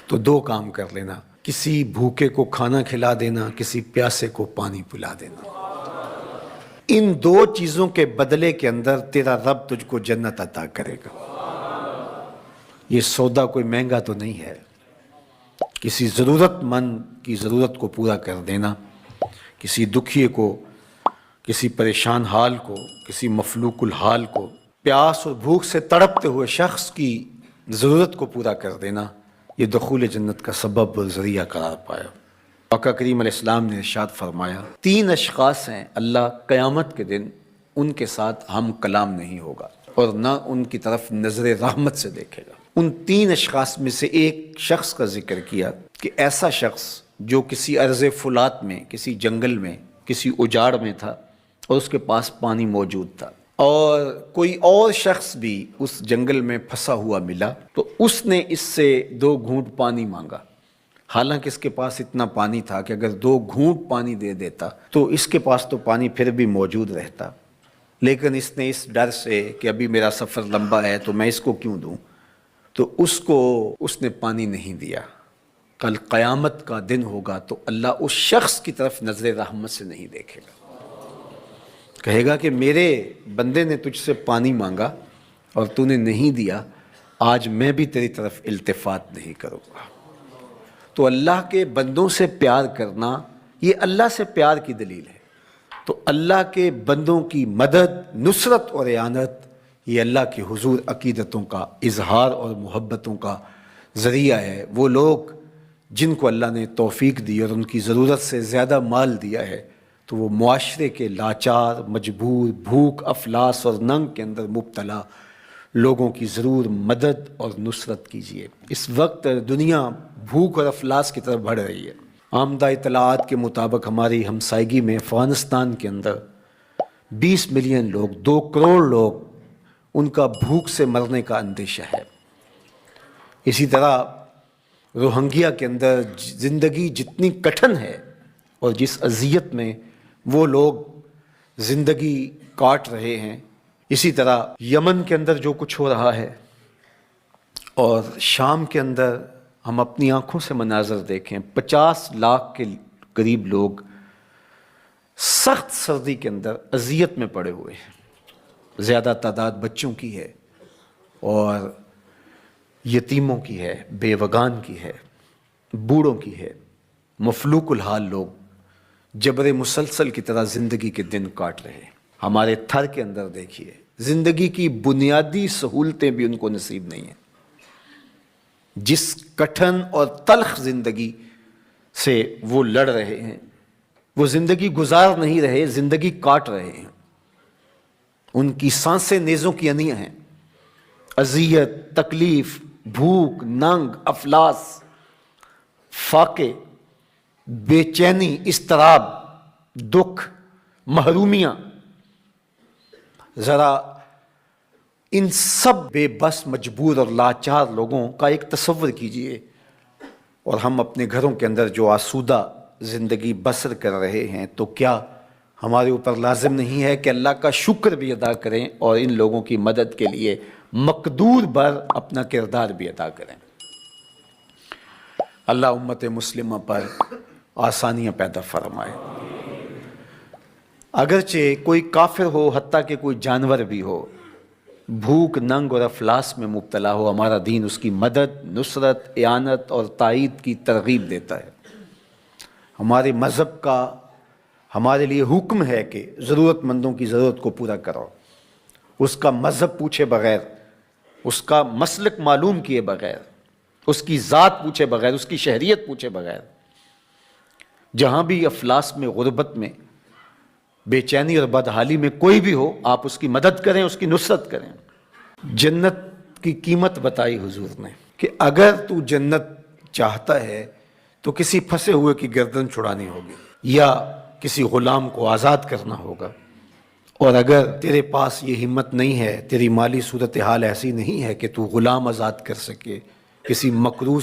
تو دو کام کر لینا، کسی بھوکے کو کھانا کھلا دینا، کسی پیاسے کو پانی پلا دینا۔ ان دو چیزوں کے بدلے کے اندر تیرا رب تجھ کو جنت عطا کرے گا۔ یہ سودا کوئی مہنگا تو نہیں ہے۔ کسی ضرورت مند کی ضرورت کو پورا کر دینا، کسی دکھیے کو، کسی پریشان حال کو، کسی مفلوق الحال کو، پیاس اور بھوک سے تڑپتے ہوئے شخص کی ضرورت کو پورا کر دینا، یہ دخول جنت کا سبب اور ذریعہ قرار پایا۔ آقا کریم علیہ السلام نے ارشاد فرمایا، 3 اشخاص ہیں اللہ قیامت کے دن ان کے ساتھ ہم کلام نہیں ہوگا اور نہ ان کی طرف نظر رحمت سے دیکھے گا۔ ان 3 اشخاص میں سے ایک شخص کا ذکر کیا کہ ایسا شخص جو کسی ارض فلات میں، کسی جنگل میں، کسی اجاڑ میں تھا اور اس کے پاس پانی موجود تھا، اور کوئی اور شخص بھی اس جنگل میں پھنسا ہوا ملا تو اس نے اس سے 2 گھونٹ پانی مانگا، حالانکہ اس کے پاس اتنا پانی تھا کہ اگر 2 گھونٹ پانی دے دیتا تو اس کے پاس تو پانی پھر بھی موجود رہتا، لیکن اس نے اس ڈر سے کہ ابھی میرا سفر لمبا ہے تو میں اس کو کیوں دوں، تو اس نے پانی نہیں دیا۔ کل قیامت کا دن ہوگا تو اللہ اس شخص کی طرف نظر رحمت سے نہیں دیکھے گا، کہے گا کہ میرے بندے نے تجھ سے پانی مانگا اور تو نے نہیں دیا، آج میں بھی تیری طرف التفات نہیں کروں گا۔ تو اللہ کے بندوں سے پیار کرنا یہ اللہ سے پیار کی دلیل ہے۔ تو اللہ کے بندوں کی مدد، نصرت اور اعانت یہ اللہ کے حضور عقیدتوں کا اظہار اور محبتوں کا ذریعہ ہے۔ وہ لوگ جن کو اللہ نے توفیق دی اور ان کی ضرورت سے زیادہ مال دیا ہے تو وہ معاشرے کے لاچار، مجبور، بھوک، افلاس اور ننگ کے اندر مبتلا لوگوں کی ضرور مدد اور نصرت کیجیے۔ اس وقت دنیا بھوک اور افلاس کی طرف بڑھ رہی ہے۔ آمدہ اطلاعات کے مطابق ہماری ہمسائیگی میں افغانستان کے اندر 20 ملین لوگ، 2 کروڑ لوگ، ان کا بھوک سے مرنے کا اندیشہ ہے۔ اسی طرح روہنگیا کے اندر زندگی جتنی کٹھن ہے اور جس اذیت میں وہ لوگ زندگی کاٹ رہے ہیں، اسی طرح یمن کے اندر جو کچھ ہو رہا ہے اور شام کے اندر ہم اپنی آنکھوں سے مناظر دیکھیں، 50 لاکھ کے قریب لوگ سخت سردی کے اندر اذیت میں پڑے ہوئے ہیں۔ زیادہ تعداد بچوں کی ہے اور یتیموں کی ہے، بیوگان کی ہے، بوڑھوں کی ہے، مفلوق الحال لوگ جبر مسلسل کی طرح زندگی کے دن کاٹ رہے ہیں۔ ہمارے تھر کے اندر دیکھیے، زندگی کی بنیادی سہولتیں بھی ان کو نصیب نہیں ہیں۔ جس کٹھن اور تلخ زندگی سے وہ لڑ رہے ہیں، وہ زندگی گزار نہیں رہے، زندگی کاٹ رہے ہیں۔ ان کی سانسیں نیزوں کی انیاں ہیں۔ اذیت، تکلیف، بھوک، ننگ، افلاس، فاقے، بے چینی، اضطراب، دکھ، محرومیاں، ذرا ان سب بے بس، مجبور اور لاچار لوگوں کا ایک تصور کیجئے، اور ہم اپنے گھروں کے اندر جو آسودہ زندگی بسر کر رہے ہیں، تو کیا ہمارے اوپر لازم نہیں ہے کہ اللہ کا شکر بھی ادا کریں اور ان لوگوں کی مدد کے لیے مقدور بر اپنا کردار بھی ادا کریں؟ اللہ امت مسلمہ پر آسانیاں پیدا فرمائے۔ اگرچہ کوئی کافر ہو، حتیٰ کہ کوئی جانور بھی ہو، بھوک، ننگ اور افلاس میں مبتلا ہو، ہمارا دین اس کی مدد، نصرت، اعانت اور تائید کی ترغیب دیتا ہے۔ ہمارے مذہب کا ہمارے لیے حکم ہے کہ ضرورت مندوں کی ضرورت کو پورا کرو، اس کا مذہب پوچھے بغیر، اس کا مسلک معلوم کیے بغیر، اس کی ذات پوچھے بغیر، اس کی شہریت پوچھے بغیر۔ جہاں بھی افلاس میں، غربت میں، بے چینی اور بدحالی میں کوئی بھی ہو، آپ اس کی مدد کریں، اس کی نصرت کریں۔ جنت کی قیمت بتائی حضور نے کہ اگر تو جنت چاہتا ہے تو کسی پھنسے ہوئے کی گردن چھڑانی ہوگی یا کسی غلام کو آزاد کرنا ہوگا، اور اگر تیرے پاس یہ ہمت نہیں ہے، تیری مالی صورتحال ایسی نہیں ہے کہ تو غلام آزاد کر سکے، کسی مقروض